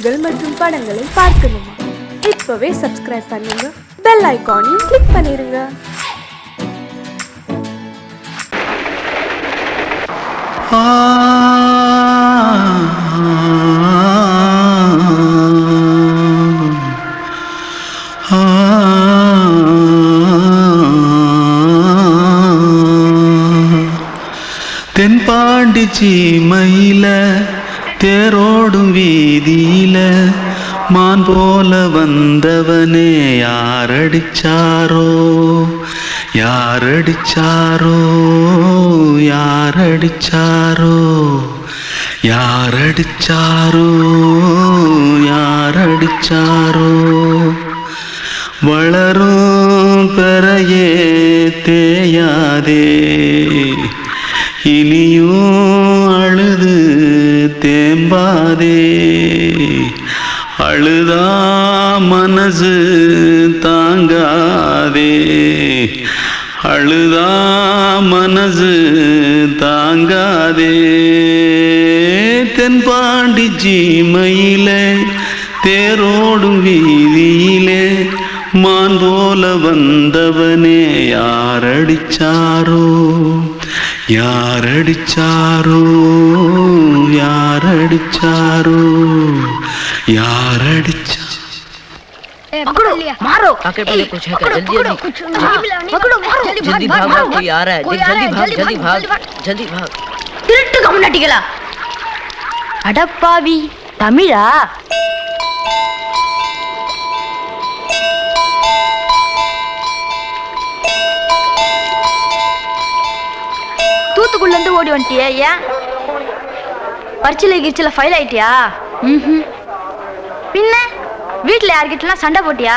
பாடல்கள் மற்றும் படங்களை பார்க்கணுமா? இப்பவே சப்ஸ்கிரைப் பண்ணுங்க, பெல் ஐகானையும் கிளிக் பண்ணிருங்க. தென்பாண்டி சீமையில தேரோடும் வீதியில மான் போல வந்தவனே யாரடிச்சாரோ யாரடிச்சாரோ யாரடிச்சாரோ யாரடிச்சாரோ யாரடிச்சாரோ வளரும் பெறையே தேயாதே இனியும் அழுது தேம்பாதே அழுதா மனசு தாங்காதே அழுதா மனசு தாங்காதே தென்பாண்டி சீமையிலே தேரோடும் வீதியிலே மான் போல வந்தவனே யாரடிச்சாரோ யாரடிச்சாரோ யாரடிச்சாரோ यारडिचा पकड़ो मारो आके पहले कुछ है क्या जल्दी जल्दी पकड़ो मारो जल्दी भाग भाग कोई आ रहा है जल्दी भाग जल्दी भाग திருட்டு கம்முனட்டிகளா அடப்பாவி தமிழா தூத்துக்குள்ள இருந்து ஓடி வந்துட்டியா ஏன் பரிச்சையில கிரிச்சில ஃபைல் ஆயிட்டியா பின்ன வீட்டுல யார்கிட்டலாம் சண்டை போட்டியா?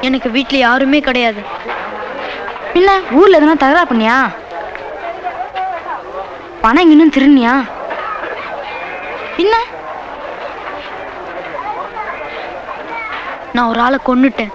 எனக்கு வீட்டுல யாருமே கிடையாது. பின்ன ஊர்ல எதுனா தகராறு பண்ணியா? பணம் இன்னும் திருநியா? பின்ன நான் ஒரு ஆளை கொன்னுட்டேன்.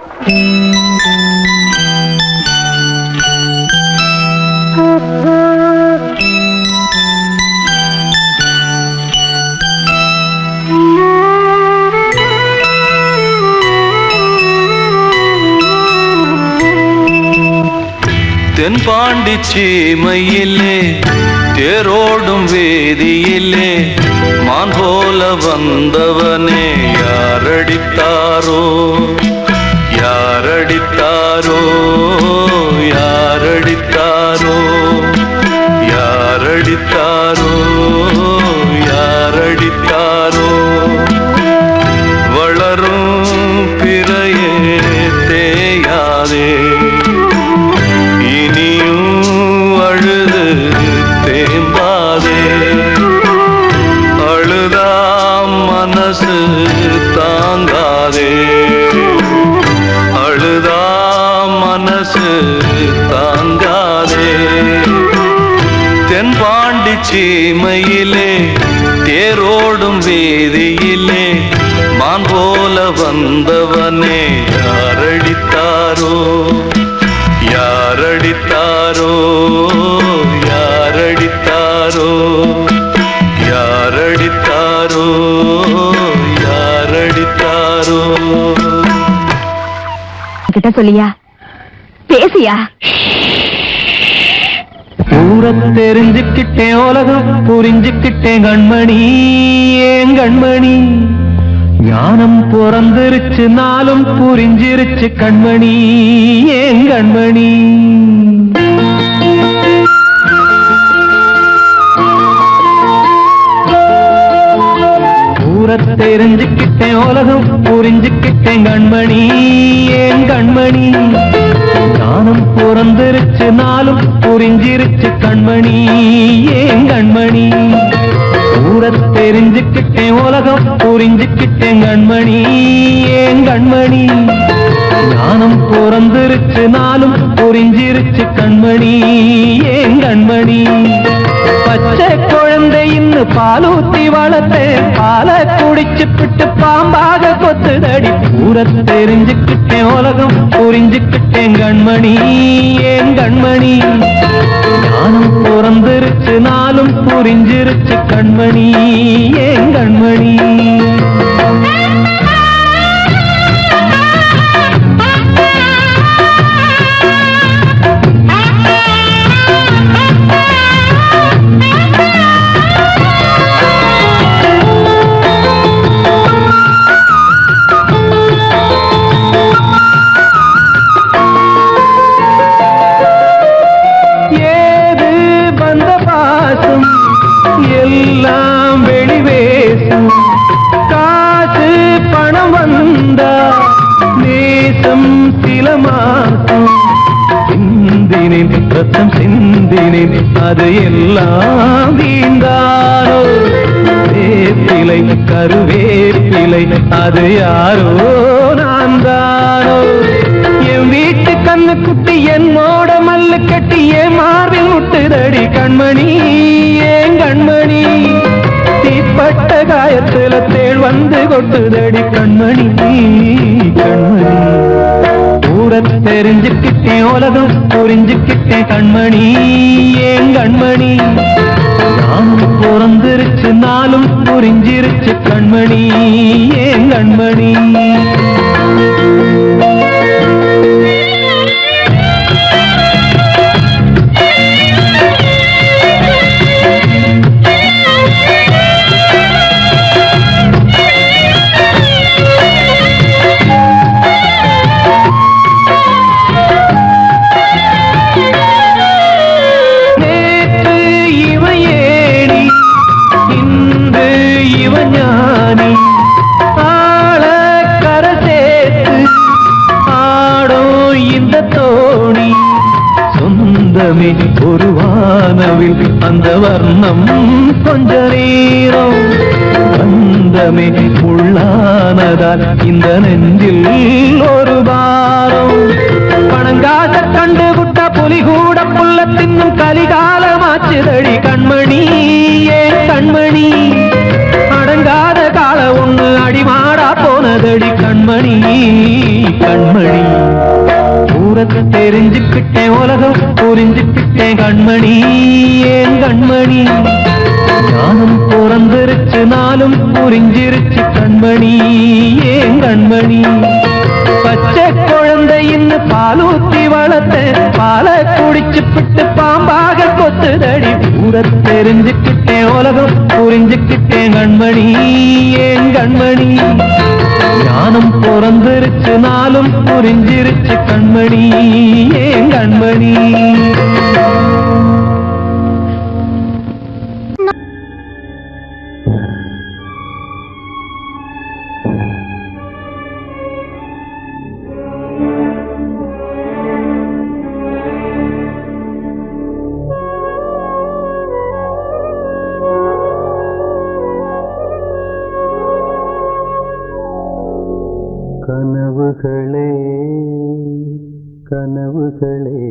தென்பாண்டி சீமையிலே தேரோடும் வேதியிலே மான் போல வந்தவனே யாரடித்தாரோ யாரடித்தாரோ யாரடித்தாரோ யாரடித்தாரோ யாரடித்தாரோ வளரும் பிறையே தேயாதே அழுது தேம்பாதே அழுதா மனசு தாங்காதே அழுதா மனசு தாங்காதே தென்பாண்டி சீமையிலே தேரோடும் வேதியிலே மான் போல வந்தவனே யாரடித்தாரோ யாரடித்தாரோ யாரடித்தாரோ யாரடித்தாரோ யாரடித்தாரோ கிட்ட சொல்லியா பேசியா? ஊரை தெரிஞ்சுக்கிட்டேன் உலகம் புரிஞ்சுக்கிட்டேன் கண்மணி ஏன் கண்மணி ஞானம் பிறந்திருச்சு நாளும் புரிஞ்சிருச்சு கண்மணி ஏன் கண்மணி ஊரை தெரிஞ்சுக்கிட்டேன் உலகம் புரிஞ்சுக்கிட்டேன் கண்மணி ஏன் கண்மணி ஞானம் பிறந்திருச்சு நாளும் புரிஞ்சிருச்சு கண்மணி ஏன் கண்மணி ஊரை தெரிஞ்சுக்கிட்டேன் உலகம் புரிஞ்சுக்கிட்டேன் கண்மணி ஏன் கண்மணி ஞானம் பிறந்திருச்சு நாளும் புரிஞ்சிருச்சு கண்மணி ஏன் கண்மணி பச்சை குழந்தை இன்னும் பாலூத்தி வளர்த்தேன் பாலை குடிச்சுப்பிட்டு பாம்பாக கொத்துதடி ஊரை தெரிஞ்சுக்கிட்டேன் உலகம் புரிஞ்சுக்கிட்டேன் கண்மணி ஏன் கண்மணி ஞானம் பிறந்திருச்சு நாளும் புரிஞ்சிருச்சு கண்மணி ஏன் கண்மணி ரத்தம் சிந்தினேன் அது எல்லாம் வீண்டானோ வேப்பிலை கருவேப்பிலை அது யாரோ நான் தானோ என் வீட்டு கண்ணு குட்டி என்னோட மல்லு கட்டி என் மார்பில் முட்டுதடி கண்மணி ஏன் கண்மணி தீப்பட்ட காயத்துல தேள் வந்து கொட்டுதடி கண்மணி கண்மணி ஊர தெரிஞ்சுக்கிட்டேன் உலகம் புரிஞ்சுக்கிட்டேன் கண்மணி ஏன் கண்மணி நானும் பிறந்திருச்சு நாளும் புரிஞ்சிருச்சு கண்மணி ஏன் கண்மணி ஒரு வானவில் அந்த வர்ணம் கொஞ்ச நேரம் வந்தமே உள்ளானதால் இந்த நெஞ்சில் ஒரு பாரம் பணங்காச கண்டு விட்ட புலி கூட புல்ல தின்னும் கலிகாலமாச்சுதடி கண்மணி ஏன் கண்மணி அடங்காத கால ஒண்ணு அடிமாடா போனதடி கண்மணி கண்மணி ஊரத்தை தெரிஞ்சுக்கிட்டேன் உலகம் புரிஞ்சுக்கிட்டேன் கண்மணி ஏன் கண்மணி ஞானம் பிறந்திருச்சு நாளும் புரிஞ்சிருச்சு கண்மணி ஏன் கண்மணி பச்சை குழந்தை இன்னும் பாலூத்தி வளர்த்த பால குடிச்சு பிட்டு பாம்பாக கொத்துதடி ஊரத்தை தெரிஞ்சுக்கிட்டேன் உலகம் புரிஞ்சுக்கிட்டேன் கண்மணி ஏன் கண்மணி ஞானம் பிறந்திருச்சு நாளும் புரிஞ்சிருச்சு கண்மணி ஏன் கண்மணி கனவுகளே கனவுகளே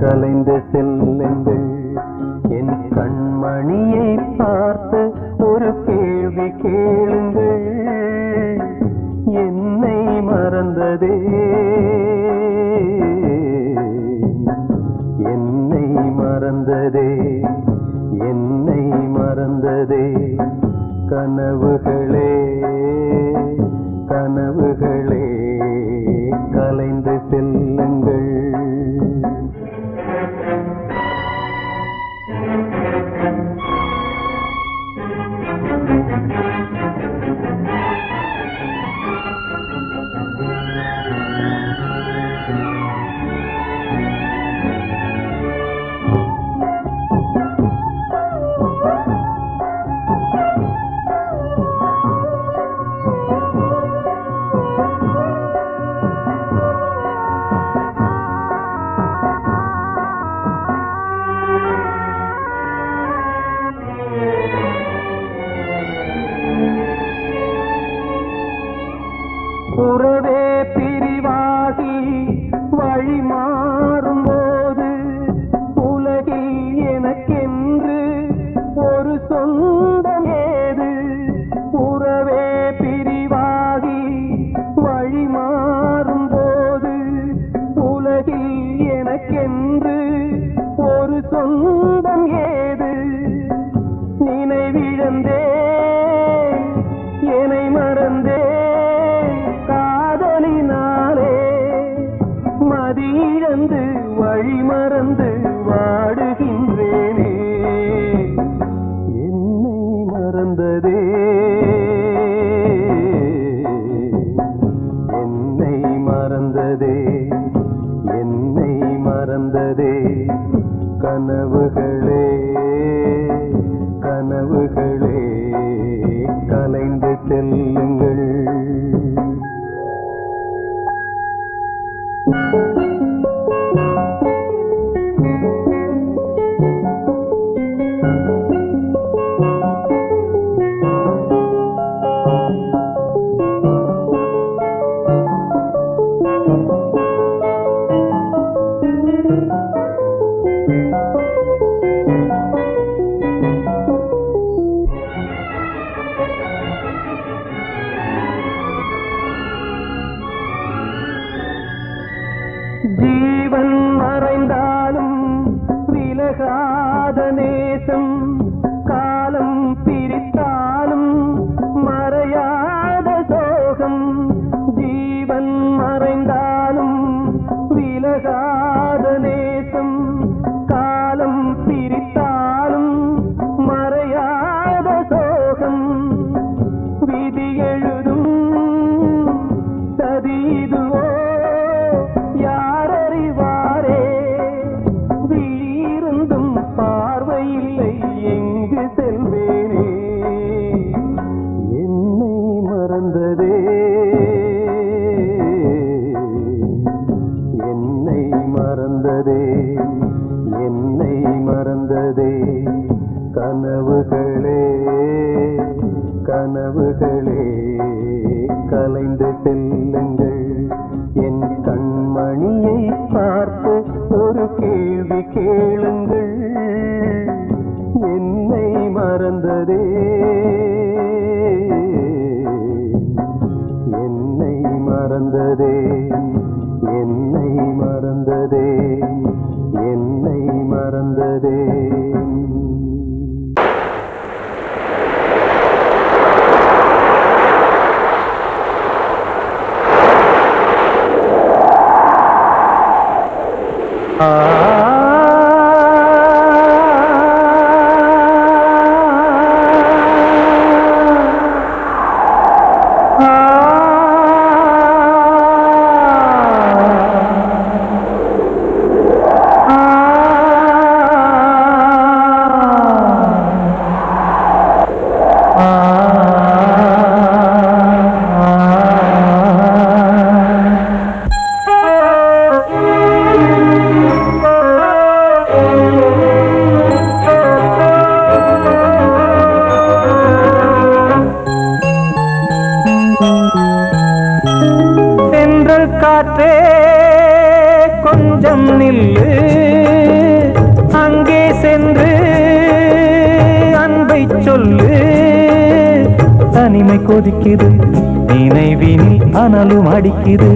கலைந்து செல்லுங்கள் என் கண்மணியை பார்த்து ஒரு கேள்வி கேளுங்கள் என்னை மறந்ததே என்னை மறந்ததே என்னை மறந்ததே கனவுகளே கனவுகளே கலைந்து செல்லுங்கள் உறவே பிரிவாகி வழி மாறும்போது உலகில் எனக்கென்று ஒரு சொந்தம் ஏது உறவே பிரிவாகி வழி மாறும்போது உலகில் எனக்கென்று ஒரு சொந்தம் ஏது நினைவிழந்தே என்னை மறந்தே மதியிழந்து வழி மறந்து வாடுகின்றேனே என்னை மறந்ததே என்னை மறந்ததே என்னை மறந்ததே கனவுகளே கனவுகளே கலைந்து செல்லுங்கள் ஜீவன் மறைந்தாலும் விலகாத நேசம், காலம் பிரித்தாலும் மறையாத சோகம். ஜீவன் மறைந்தாலும் விலகாத நேசம், காலம் பிரித்தாலும் மறையாத சோகம். விதி எழுதும் சதிதுவோ யாரறிவாரே, வீருந்தும் பார்வையில்லை எங்கு செல்வேனே. என்னை மறந்ததே, என்னை மறந்ததே, என்னை மறந்ததே. கனவுகளே கனவுகளே கலைந்து செல்லுங்கள். என் கண்மணியை பார்த்து ஒரு கேள்வி கேளுங்கள். என்னை மறந்ததே, என்னை மறந்ததே, என்னை மறந்ததே, என்னை மறந்ததே. காற்றே கொஞ்சம் நில்லு, அங்கே சென்று அன்பை சொல்லு. தனிமை கொதிக்குது, நினைவினில் அனலும் அடிக்குது,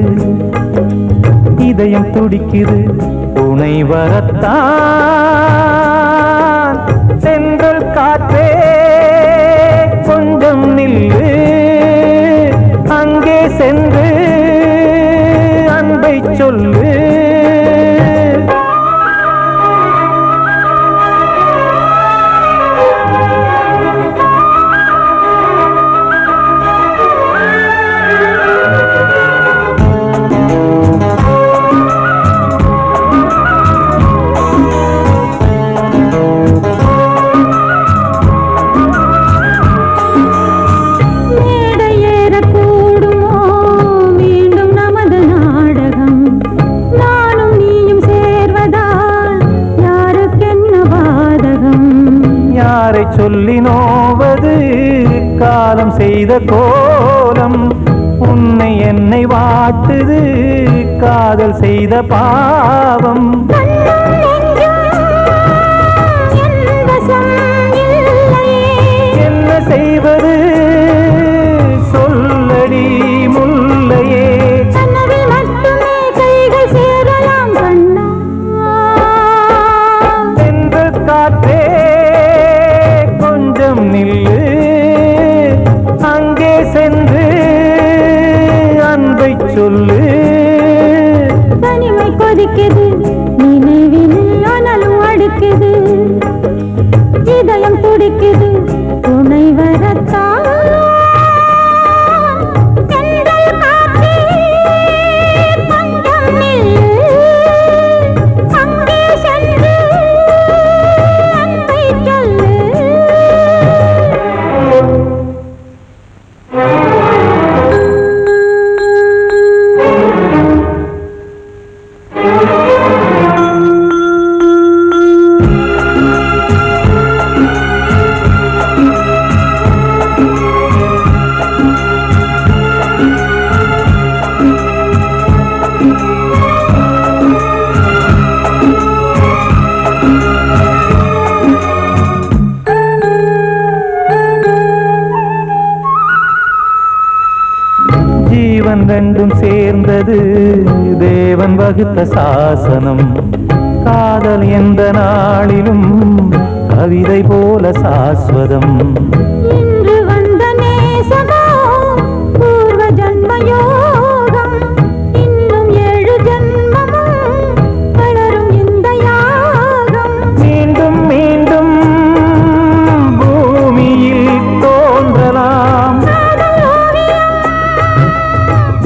இதயம் துடிக்குது துணை வரத்தான். சென்றல் காற்றே கொஞ்சம் நில்லு, அங்கே சென்று அன்பை சொல்லு. சொல்லி நோவது காலம் செய்த கோலம், உன்னை என்னை வாட்டுது காதல் செய்த பாவம். என்ன செய்வது சொல்லடி முல்லையே, சென்று காற்றே கொஞ்சம் நில்லு, அங்கே சென்று அன்பை சொல்லு. தனிமை கொதிக்குது, நினைவினில் அனலும் அடிக்குது, இதயம் துடிக்குது துணை வரத்தான். ஆ ஜீவன் ரெண்டும் சேர்ந்தது தேவன் வகுத்த சாசனம். காதல் எந்த நாளிலும் கவிதை போல சாஸ்வதம். இன்று வந்த நேசமோ பூர்வ ஜன்மயோகம். இன்னும் 7 ஜன்மமும் வளரும் இந்த யாகம். மீண்டும் மீண்டும் பூமியில் தோன்றலாம்.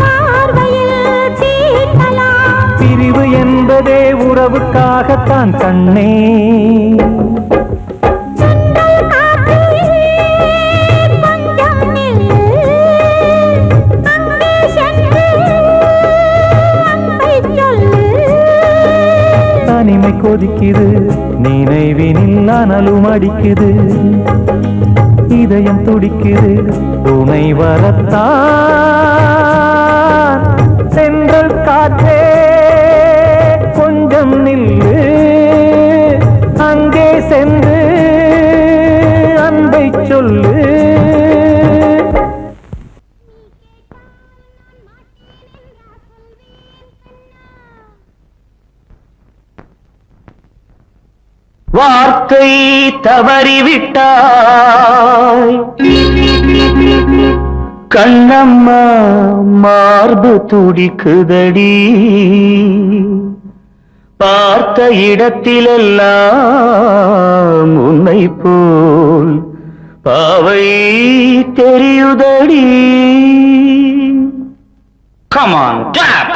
பார்வையில் தீட்டலாம். பிரிவு என்பதே உறவுக்காகத்தான் கண்ணே. தனிமை கொதிக்குது நினைவினில் அனலும் அடிக்குது. இதயம் துடிக்குது துணை வரத்தான். சென்றல் காற்றே கொஞ்சம் நில்லு. அங்கே சென்று அன்பை சொல்லு. வார்த்தை தவறிவிட்டாய் கண்ணம்மா, மார்பு துடிக்குதடி. பார்த்த இடத்திலெல்லாம் உன்னை போல் பாவை தெரியுதடி. Come on, clap!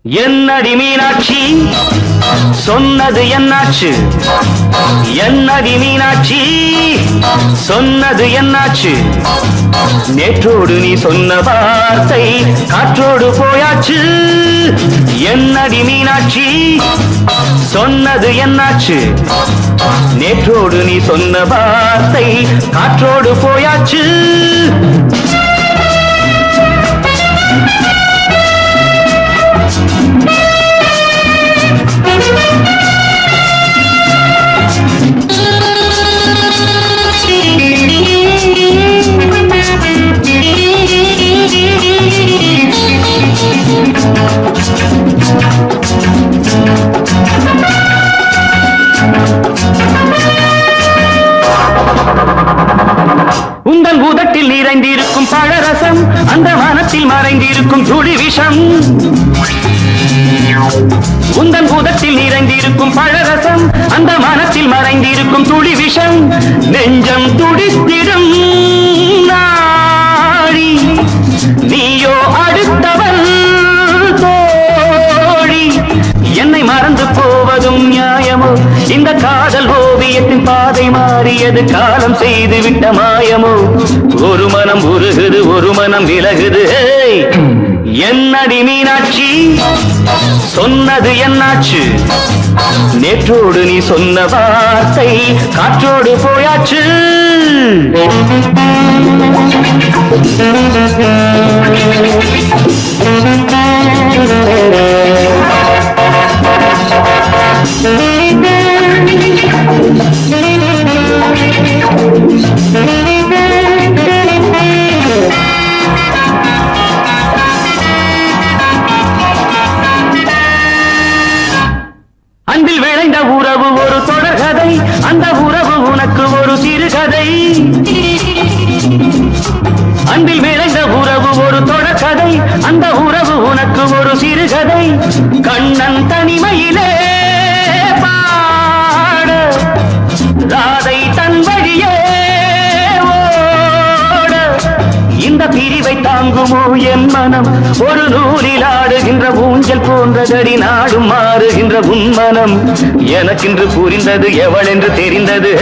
என்னடி மீனாட்சி சொன்னது என்னாச்சு? என்னடி மீனாட்சி சொன்னது என்னாச்சு? நேற்றோடு நீ சொன்ன வார்த்தை காற்றோடு போயாச்சு. என்னடி மீனாட்சி சொன்னது என்னாச்சு? நேற்றோடு நீ சொன்ன வார்த்தை காற்றோடு போயாச்சு. உங்கள் உதட்டில் நிறைந்திருக்கும் பழரசம், அந்த வானத்தில் மறைந்திருக்கும் துளி விஷம். உங்கள் உதட்டில் நிறைந்திருக்கும் பழரசம், அந்த வானத்தில் மறைந்திருக்கும் துளி விஷம். நெஞ்சம் துடித்திடும் நாடி, நீயோ அடுத்தவன் தோழி. என்னை மறந்து போவதும் நியாயமோ? இந்த காதல் ஓவியத்தின் பாதை மாறியது காலம் செய்து விட்ட மாயமோ? ஒரு மனம் உருகுது, ஒரு மனம் விலகுது. என்னடி மீனாட்சி சொன்னது என்னாச்சு? நேற்றோடு நீ சொன்ன வார்த்தை காற்றோடு போயாச்சு. அன்பில் விளைந்த உறவு ஒரு தொடர்கதை, அந்த உறவு உனக்கு ஒரு சிறுகதை. அன்பில் விளைந்த உறவு ஒரு தொடர்கதை, அந்த உறவு உனக்கு ஒரு சிறுகதை. கண்ணன் தனிமையிலே பாட, ராதை தன் வழியே ஓட. இந்த பிரிவை தாங்குமோ என் மனம்? ஒரு நூலில் ஆடுகின்ற ஊஞ்சல் போன்றதடி நாடும் மாறுகின்ற உன்மனம். எனக்கென்று புரிந்தது எவள் என்று தெரிந்தது.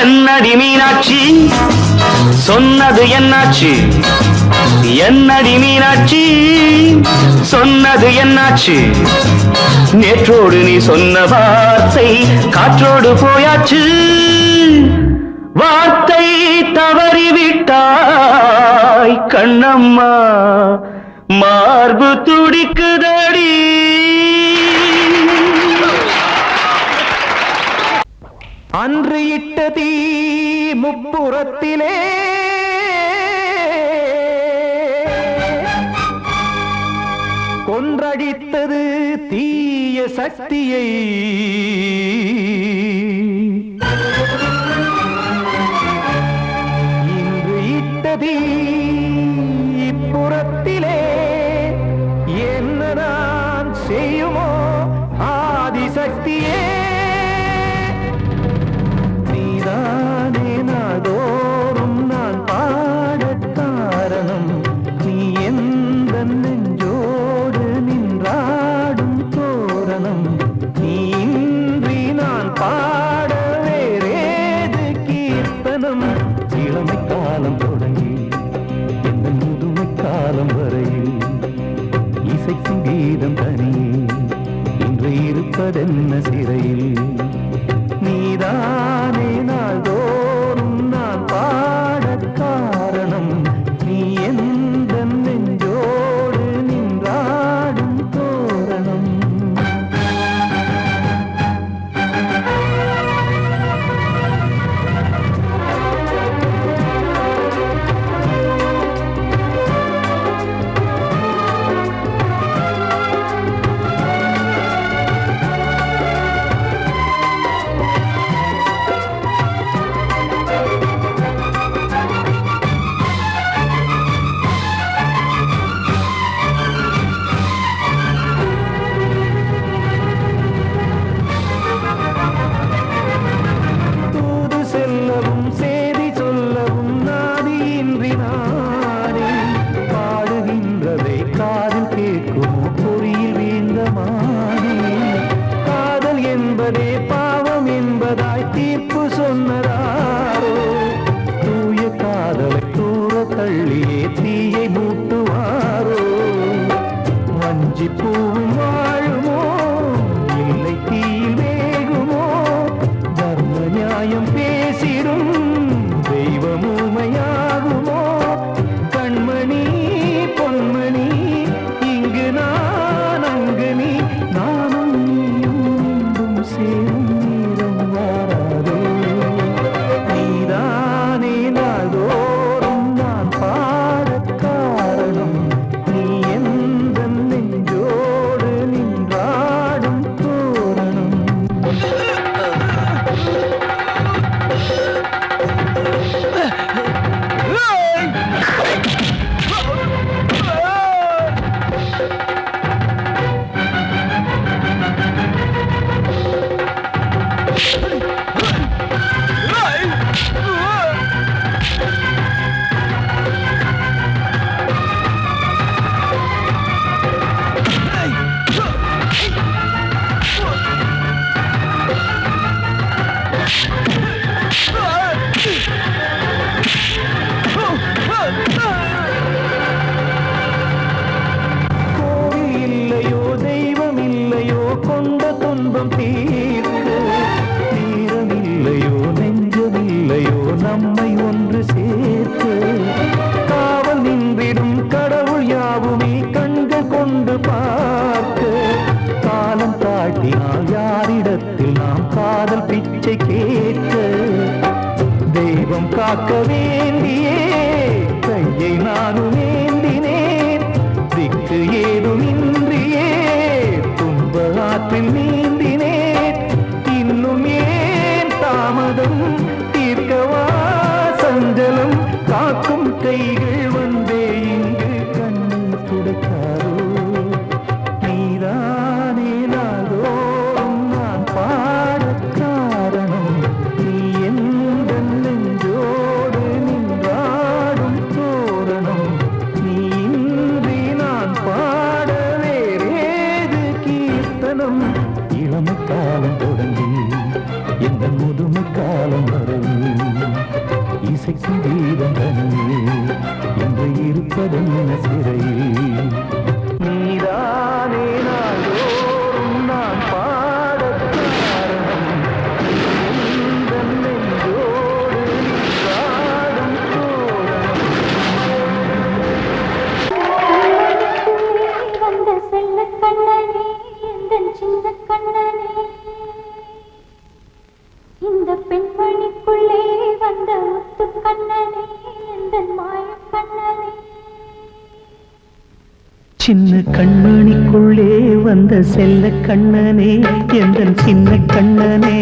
என்னடி மீனாட்சி சொன்னது என்னாச்சு? என்னடி மீனாட்சி சொன்னது என்னாச்சு நேற்றோடு நீ சொன்ன வார்த்தை காற்றோடு போயாச்சு வார்த்தை தவறிவிட்டாய் கண்ணம்மா மார்பு துடிக்குதடி அன்று இட்ட தீ முப்புறத்திலே கொன்றடித்தது தீய சக்தியை இன்று இட்டதி இப்புறத்திலே என்ன நான் செய்யுமோ ஆதிசக்தியே நீதானே நாடோறும் நான் பாடக் காரணம் நீ எந்த நெஞ்சோடு நின்றாடும் தோரணம் நீ இன்றி நான் பாட வேறேது கீர்த்தனம் இளமை காலம் தொடங்கி எந்த முதுமை காலம் வரையில் இசைக்கும் கீதம் தனியே இன்று இருப்பதென்ன சிறையில் நீதானே நாள்தோறும் நான் பாடக் காரணம் நீ எந்த நெஞ்சோடு நின்றாடும் தோரணம் தூது செல்லவும் சேதி சொல்லவும் நாதியின்றி நானே பாடுகின்றதை காதில் கேட்குமோ பொறியில் வீழ்ந்த மானே காதல் என்பதே பாவம் என்பதாய் தீர்ப்பு சொன்னதாரோ தூய காதலை தூர தள்ளியே தீயை மூட்டுவாரோ வஞ்சி பூவும் வாழுமோ இல்லை தீயில் வேகுமோ தர்ம நியாயம் பேசிடும் தெய்வம் ஊமையாகுமோ கண்மணி பொன்மணி இங்கு நான் அங்கு நீ நானும் நீயும் மீண்டும் சேரும் நேரம் வாராதே நீதானே நாள்தோறும் நான் பாடக் காரணம் நீ எந்த நெஞ்சோடு நின்றாடும் தோரணம் கோவில் இல்லையோ தெய்வம் இல்லையோ கொண்ட துன்பம் தீர்க்க நேரம் இல்லையோ நெஞ்சம் இல்லையோ நம்மை ஒன்று சேர்க்க காவல் நின்றிடும் கடவுள் யாவுமே கண்கள் கொண்டு பார்க்க காலம் தாட்டினால் யாரிடத்தில் நாம் காதல் பிச்சை கேட்க தெய்வம் காக்க வேண்டியே கையை நானும் ஏந்தினேன் திக்கு ஏதுமின்றியே துன்ப ஆற்றில் நீந்தினேன் சின்ன கண்மணிக்குள்ளே வந்த செல்ல கண்ணனே எந்தன் சின்ன கண்ணனே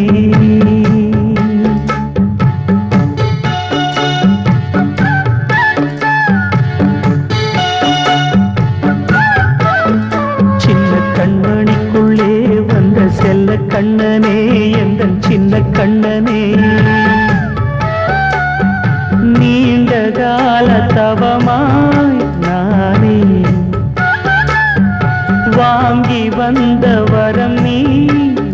சின்ன கண்மணிக்குள்ளே வந்த செல்ல கண்ணனே எந்தன் சின்ன கண்ணனே நீண்ட கால தவமாய் நானே வாங்கி வந்த வரம் நீ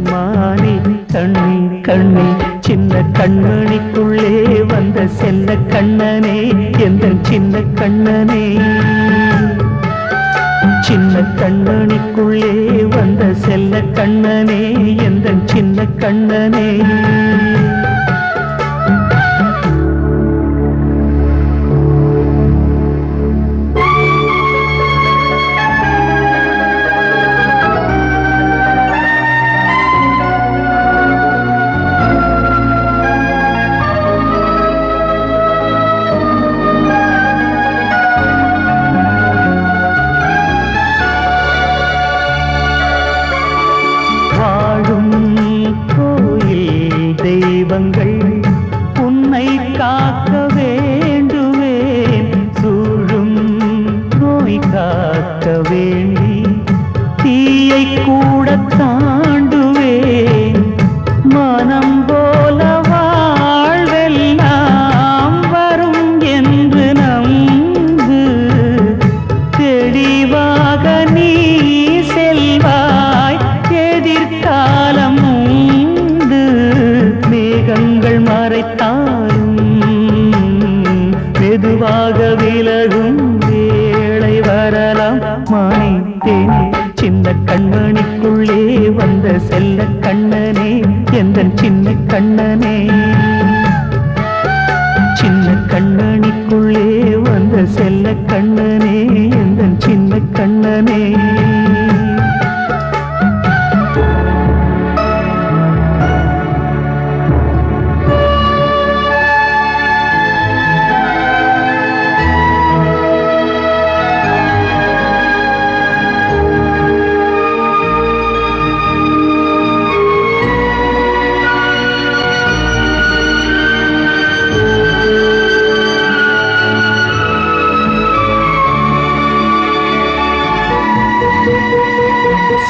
மானே கண்ணே கண்ணே சின்ன கண்மணிக்குள்ளே வந்த செல்ல கண்ணனே எந்தன் சின்ன கண்ணனே சின்ன கண்மணிக்குள்ளே வந்த செல்ல கண்ணனே எந்தன் சின்ன கண்ணனே தெய்வங்கள் உன்னை காக்க வேண்டுவேன் சூழும் நோய் காக்க வேண்டி தீயை கூட தாண்டுவேன் மனம் போல வாழ்வெல்லாம் வரும் என்று நம்பு தெளிவாக நீ செல்வாய் எதிர்காலம் மேகங்கள் மறைத்தாலும் மெதுவாக விலகும் வேளை வரலாம் மானித்தேனே சின்ன கண்மணிக்குள்ளே வந்த செல்ல கண்ணனே எந்தன் சின்ன கண்ணனே சின்ன கண்மணிக்குள்ளே வந்த செல்ல கண்ணனே எந்தன் சின்ன கண்ணனே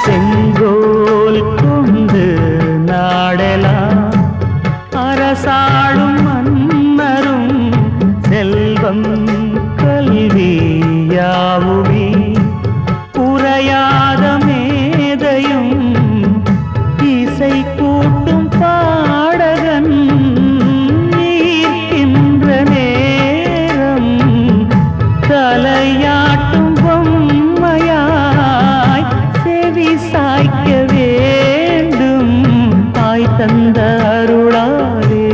செங்கோல் கொண்டு நாடலாம் அரசாளும் மன்னரும் செல்வம் கல்வியாவுமே உரையாத மேதையும் இசை கூட்டும் பாடகன் ஈர்க்கின்ற நேரம் தலையாட்டும் பொம்மையாய் செவி சாய்க்க வேண்டும் தாய் தந்த அருளாலே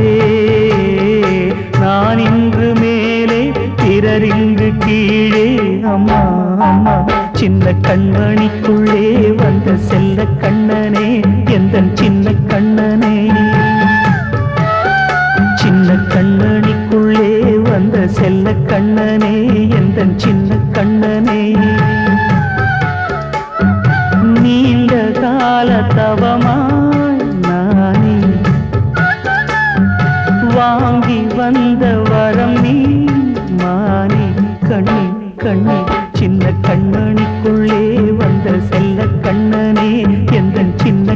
நான் இன்று மேலே பிறரிங்கு கீழே அம்மா அம்மா சின்ன கண்மணிக்குள்ளே வந்த செல்ல கண்ணனே எந்தன் சின்ன கண்ணனே சின்ன கண்மணிக்குள்ளே வந்த செல்ல கண்ணனே எந்தன் சின்ன கண்ணனே நீண்ட கால தவமாய் நானே வாங்கி வந்த வரம் நீ மானே கண்ணே கண்ணே சின்ன கண்மணிக்குள்ளே வந்த செல்ல கண்ணனே எந்தன் சின்ன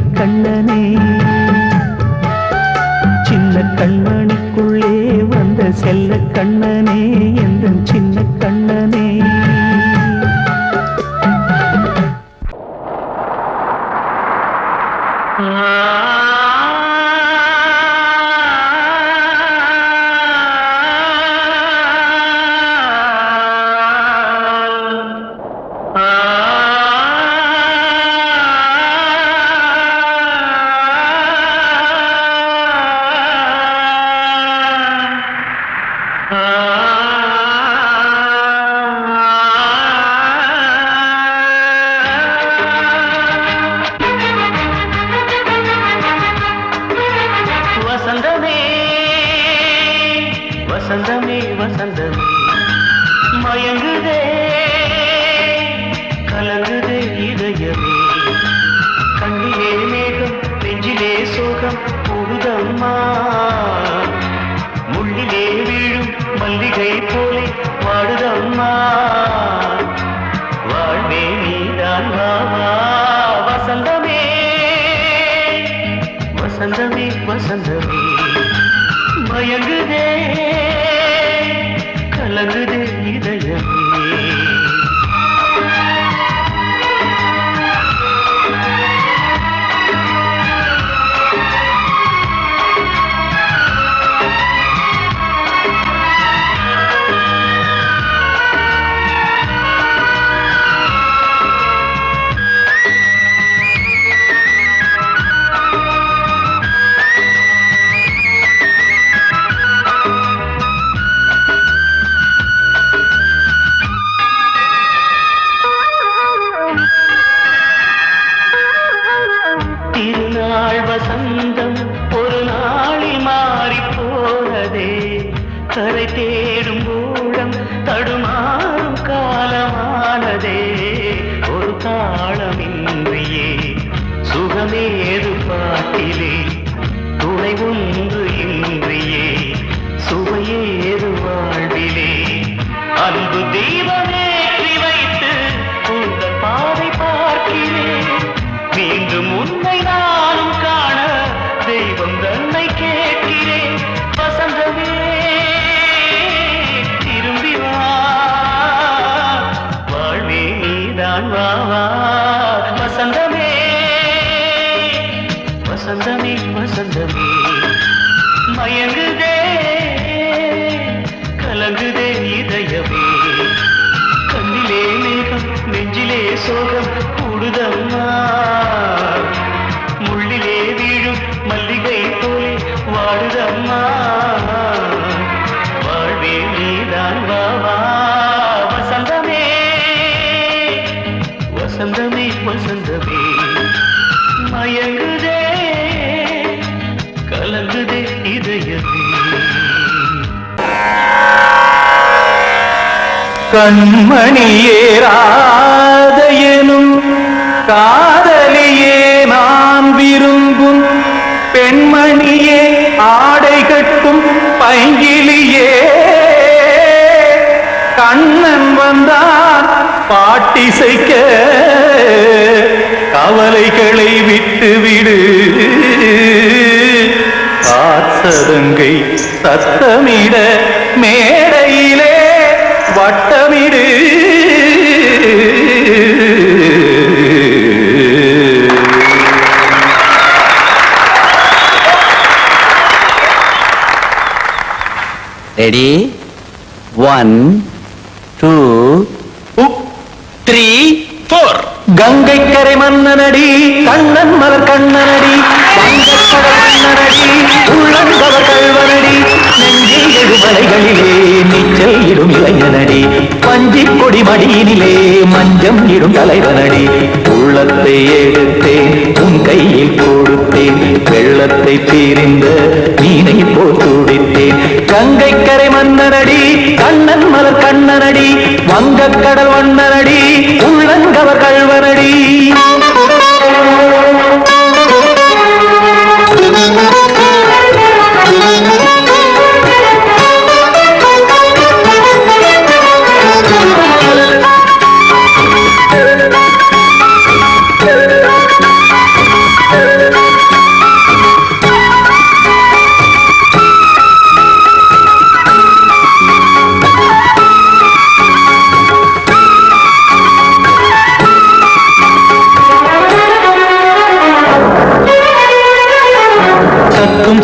வாழ்வே நீதான் வா வா வசந்தமே வசந்தமே வசந்தமே மயங்குதே கலங்குதே இதயமே திருநாள் வசந்தம் ஒரு நாளில் மாறி போனதே கரை தேடும் ஊழம் தடுமாறும் காலமானதே ஒரு தாளமின்றியே சுகமேது பாட்டிலே துணை ஒன்று இன்றியே சுவையேது வாழ்விலே அன்பு தீபமேற்றி வைத்து உங்கள் பாதை பார்க்கிறேன் மீண்டும் உன்னை நானும் காண தெய்வம் தன்னை கேட்கிறேன் வசந்தமே திரும்பி வா வாழ்வே நீதான் வா வா வசந்தமே வசந்தமே வசந்தமே மயங்குதே கலங்குதே இதயமே கண்ணிலே மேகம் நெஞ்சிலே சோகம் கூடுதம்மா முள்ளிலே வீழும் மல்லிகை போலே வாடுதம்மா வாழ்வே நீதான் வா வா வசந்தமே வசந்தமே வசந்தமே மயங்குதே கலங்குதே இதயமே கண்மணியேராத எனும் காதலியே நான் விரும்பும் பெண்மணியே ஆடை கட்டும் பைங்கிலியே கண்ணன் வந்தான் பாட்டிசைக்க கவலைகளை விட்டுவிடு ஆசதங்கை சத்தமிட மேடையிலே வட்டமிடு ரெடி 1 2 3 4 கங்கை கரை மன்னனடி கண்ணன் மலர் கண்ணனடி வங்கக்கடல் மன்னனடி உள்ளங்கவர் கல்வனடி நெஞ்சில் எழுமலைகளிலே நீச்சல் இடும் இளைஞனடி பஞ்சிக் கொடி மடியினிலே மஞ்சம் இடும் தலைவனடி உள்ளத்தை எடுத்தேன் உன் கையில் கொடுத்தேன் வெள்ளத்தை தீரிந்த மீனை போல் துடித்தேன் கங்கை கரை மன்னனடி கண்ணன் மலர் கண்ணனடி வங்கக்கடல் வண்ணனடி உள்ளங்கவர் கல்வனடி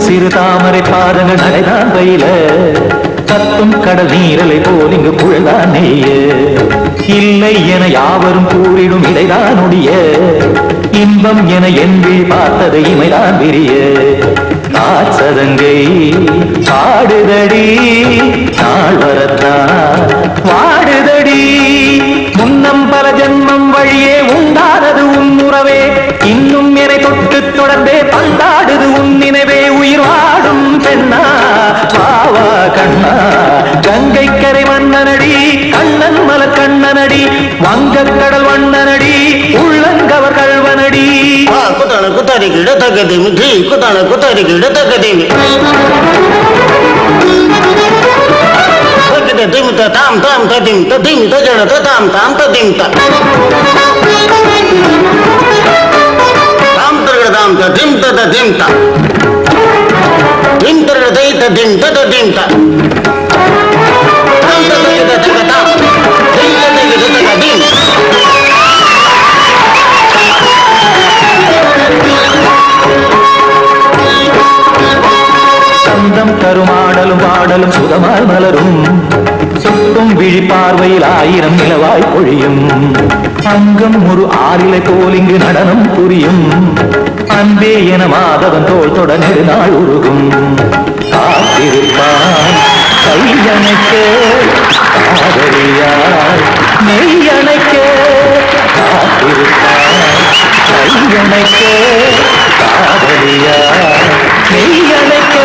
சிறு தாமரை பாதங்கள் நடைதான் பயில கத்தும் கடல் நீரலை போல் இங்கு குழல்தான் நெய்ய இல்லை என யாவரும் கூறிடும் இடைதான் உடைய இன்பம் என என்பி பார்த்தது இமைதான் விரிய நாச்சதங்கை பாடுதடி நாள் வரத்தான் வாடுதடி முன்னம் பல ஜென்மம் வழியே உண்டானது உன் உறவே இன்னும் என்னை தொட்டு தொடர்ந்தே பந்தாடுது உன் நினைவே உயிர் வாடும் பெண்ணா பாவா கண்ணா கங்கை கரை மன்னனடி கண்ணன் மலர் கண்ணனடி வங்கக்கடல் வண்ணனடி உள்ளங்கவர் கல்வனடி குத்தான குத்தாரிக்கு இடத்தக்கதேமி ஜி குத்தான குத்தாரிக்கு இடத்தக்கதேமி தகிட திமித தாம் தாம் ததிம் ததிம் தஜட தாம் தாம் ததிம் தாம் தகிட தாம் ததிம் ததிம் தாம் திம் தகிட தை ததிம் ததிம் தாம் தாம் தகிட தகிட தாம் திம் தகிட ததிம் சந்தம் கருமாடலும் பாடலும் சுதமால் மலரும் சுட்டும் விழி பார்வையில் 1000 நிலவாய் பொழியும் அங்கம் ஒரு ஆறிலை போல் இங்கு நடனம் புரியும் அன்பே என மாதவன் தோள் தொட நெடுநாள் உருகும் காத்திருப்பான் கையணைக்க காதலியார் மெய்யணைக்க காத்திருப்பான் கையணைக்க காதலியார் மெய்யணைக்க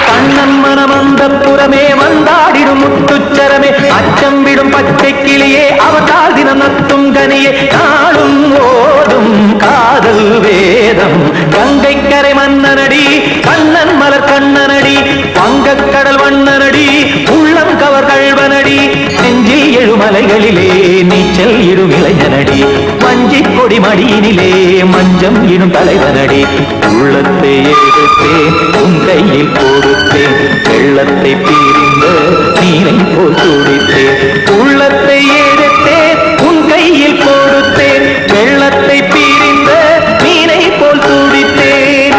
கண்ணன் மனமந்த புறமே வந்தாடிடும் முத்துச்சரமே அச்சம் விடும் பச்சை கிளியே அவதால் தினம் நத்தும் கனியே நாளும் ஓடும் காதல் வேதம் கங்கை கரை மன்னனடி கண்ணன் மலர் கண்ணனடி வங்கக்கடல் வண்ணனடி உள்ளம் கவர் கழ்வனடி நெஞ்சில் எழுமலைகளிலே நீச்சல் இடும் இளைஞனடி மஞ்சி கொடி மடியினிலே மஞ்சம் இடும் தலைவனடி உள்ளத்தை எடுத்தேன் உன் கையில் கொடுத்தேன் வெள்ளத்தை பிரிந்த நீரை போல் துடித்தேன் உள்ளத்தை எடுத்தேன் உன் கையில் கொடுத்தேன் வெள்ளத்தை பிரிந்த நீரை போல் துடித்தேன்